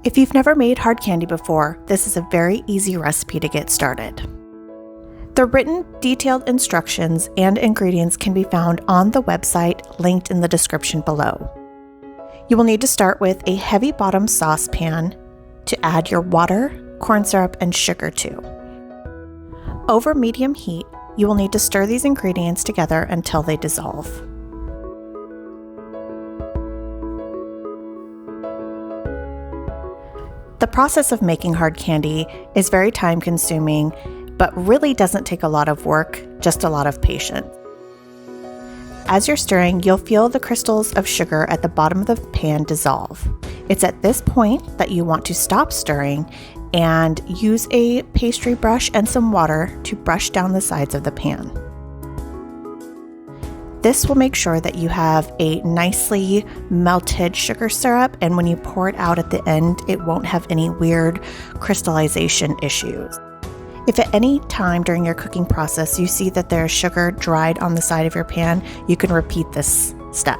If you've never made hard candy before, this is a very easy recipe to get started. The written detailed instructions and ingredients can be found on the website linked in the description below. You will need to start with a heavy bottom saucepan to add your water, corn syrup, and sugar to. Over medium heat, you will need to stir these ingredients together until they dissolve. The process of making hard candy is very time-consuming, but really doesn't take a lot of work, just a lot of patience. As you're stirring, you'll feel the crystals of sugar at the bottom of the pan dissolve. It's at this point that you want to stop stirring and use a pastry brush and some water to brush down the sides of the pan. This will make sure that you have a nicely melted sugar syrup, and when you pour it out at the end, it won't have any weird crystallization issues. If at any time during your cooking process you see that there's sugar dried on the side of your pan, you can repeat this step.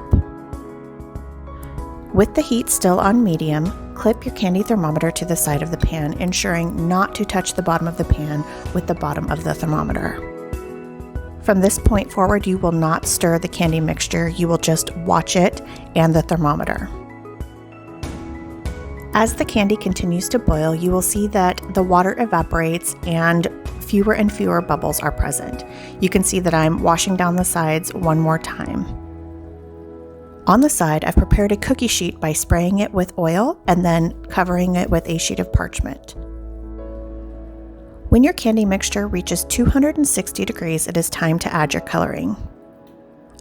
With the heat still on medium, clip your candy thermometer to the side of the pan, ensuring not to touch the bottom of the pan with the bottom of the thermometer. From this point forward, you will not stir the candy mixture, you will just watch it and the thermometer. As the candy continues to boil, you will see that the water evaporates and fewer bubbles are present. You can see that I'm washing down the sides one more time. On the side, I've prepared a cookie sheet by spraying it with oil and then covering it with a sheet of parchment. When your candy mixture reaches 260 degrees, it is time to add your coloring.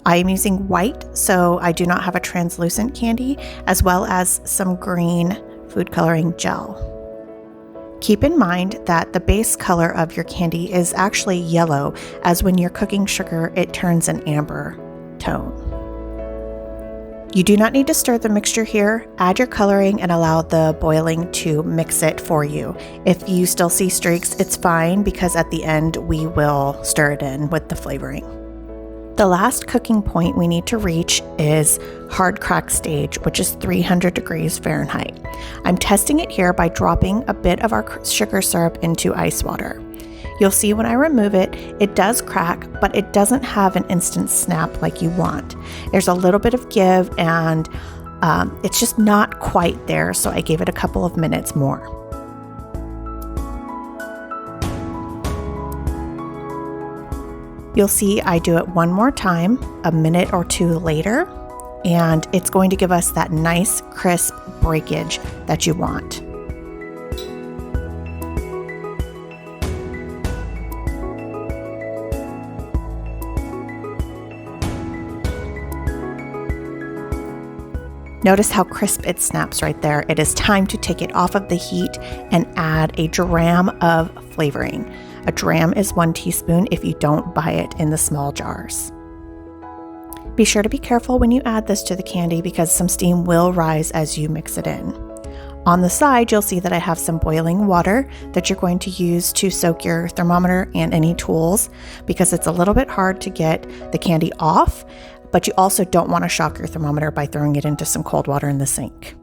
I am using white, so I do not have a translucent candy, as well as some green food coloring gel. Keep in mind that the base color of your candy is actually yellow, as when you're cooking sugar, it turns an amber tone. You do not need to stir the mixture here. Add your coloring and allow the boiling to mix it for you. If you still see streaks, it's fine because at the end we will stir it in with the flavoring. The last cooking point we need to reach is hard crack stage, which is 300 degrees Fahrenheit. I'm testing it here by dropping a bit of our sugar syrup into ice water. You'll see when I remove it, it does crack, but it doesn't have an instant snap like you want. There's a little bit of give and it's just not quite there, so I gave it a couple of minutes more. You'll see I do it one more time, a minute or two later, and it's going to give us that nice crisp breakage that you want. Notice how crisp it snaps right there. It is time to take it off of the heat and add a dram of flavoring. A dram is 1 teaspoon if you don't buy it in the small jars. Be sure to be careful when you add this to the candy because some steam will rise as you mix it in. On the side, you'll see that I have some boiling water that you're going to use to soak your thermometer and any tools because it's a little bit hard to get the candy off, but you also don't want to shock your thermometer by throwing it into some cold water in the sink.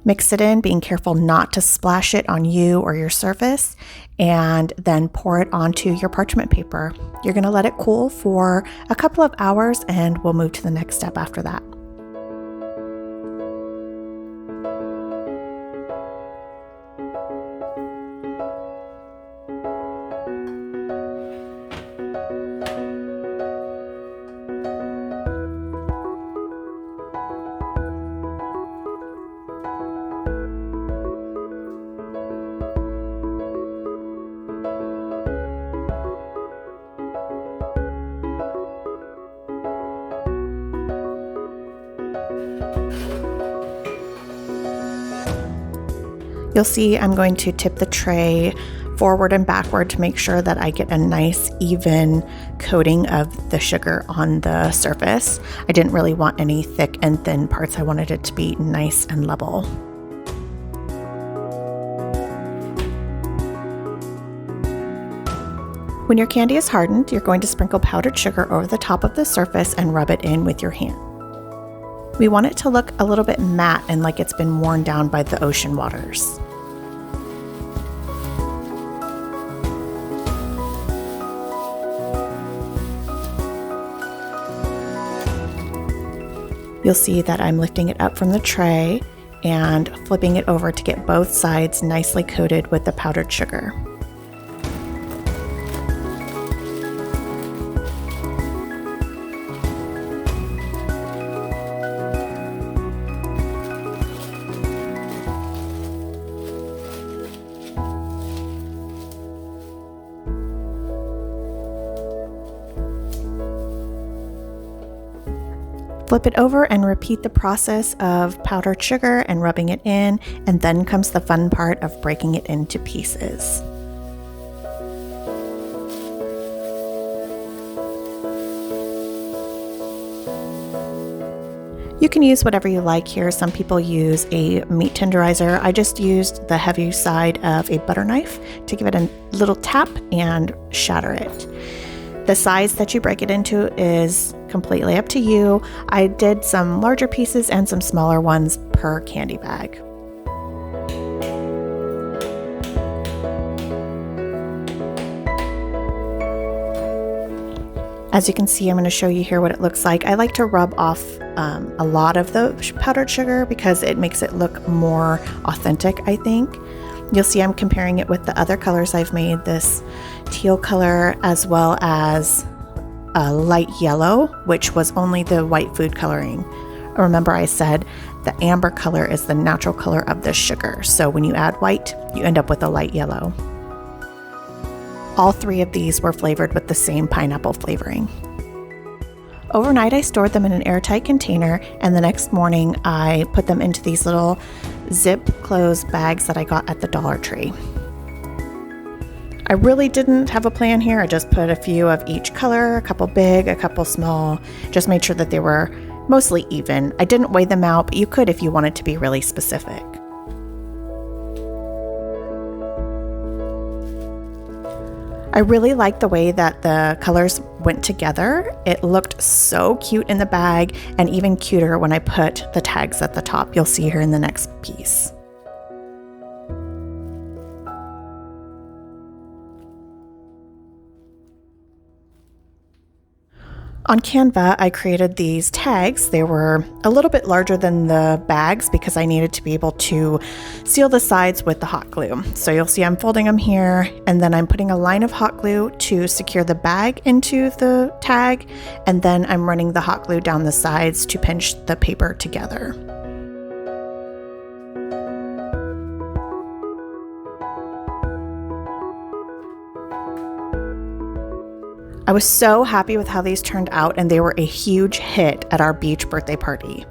Mix it in, being careful not to splash it on you or your surface, and then pour it onto your parchment paper. You're going to let it cool for a couple of hours and we'll move to the next step after that. You'll see I'm going to tip the tray forward and backward to make sure that I get a nice even coating of the sugar on the surface. I didn't really want any thick and thin parts. I wanted it to be nice and level. When your candy is hardened, you're going to sprinkle powdered sugar over the top of the surface and rub it in with your hand. We want it to look a little bit matte and like it's been worn down by the ocean waters. You'll see that I'm lifting it up from the tray and flipping it over to get both sides nicely coated with the powdered sugar. Flip it over and repeat the process of powdered sugar and rubbing it in, and then comes the fun part of breaking it into pieces. You can use whatever you like here. Some people use a meat tenderizer. I just used the heavy side of a butter knife to give it a little tap and shatter it. The size that you break it into is completely up to you. I did some larger pieces and some smaller ones per candy bag. As you can see, I'm going to show you here what it looks like. I like to rub off a lot of the powdered sugar because it makes it look more authentic, I think. You'll see I'm comparing it with the other colors I've made, this teal color as well as a light yellow, which was only the white food coloring. Remember I said the amber color is the natural color of the sugar. So when you add white, you end up with a light yellow. All three of these were flavored with the same pineapple flavoring. Overnight, I stored them in an airtight container, and the next morning I put them into these little zip closed bags that I got at the Dollar Tree. I really didn't have a plan here. I just put a few of each color, a couple big, a couple small, just made sure that they were mostly even. I didn't weigh them out, but you could if you wanted to be really specific. I really like the way that the colors went together. It looked so cute in the bag, and even cuter when I put the tags at the top. You'll see here in the next piece. On Canva, I created these tags. They were a little bit larger than the bags because I needed to be able to seal the sides with the hot glue. So you'll see I'm folding them here, and then I'm putting a line of hot glue to secure the bag into the tag, and then I'm running the hot glue down the sides to pinch the paper together. I was so happy with how these turned out, and they were a huge hit at our beach birthday party.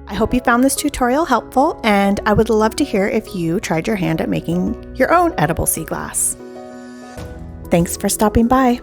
I hope you found this tutorial helpful, and I would love to hear if you tried your hand at making your own edible sea glass. Thanks for stopping by.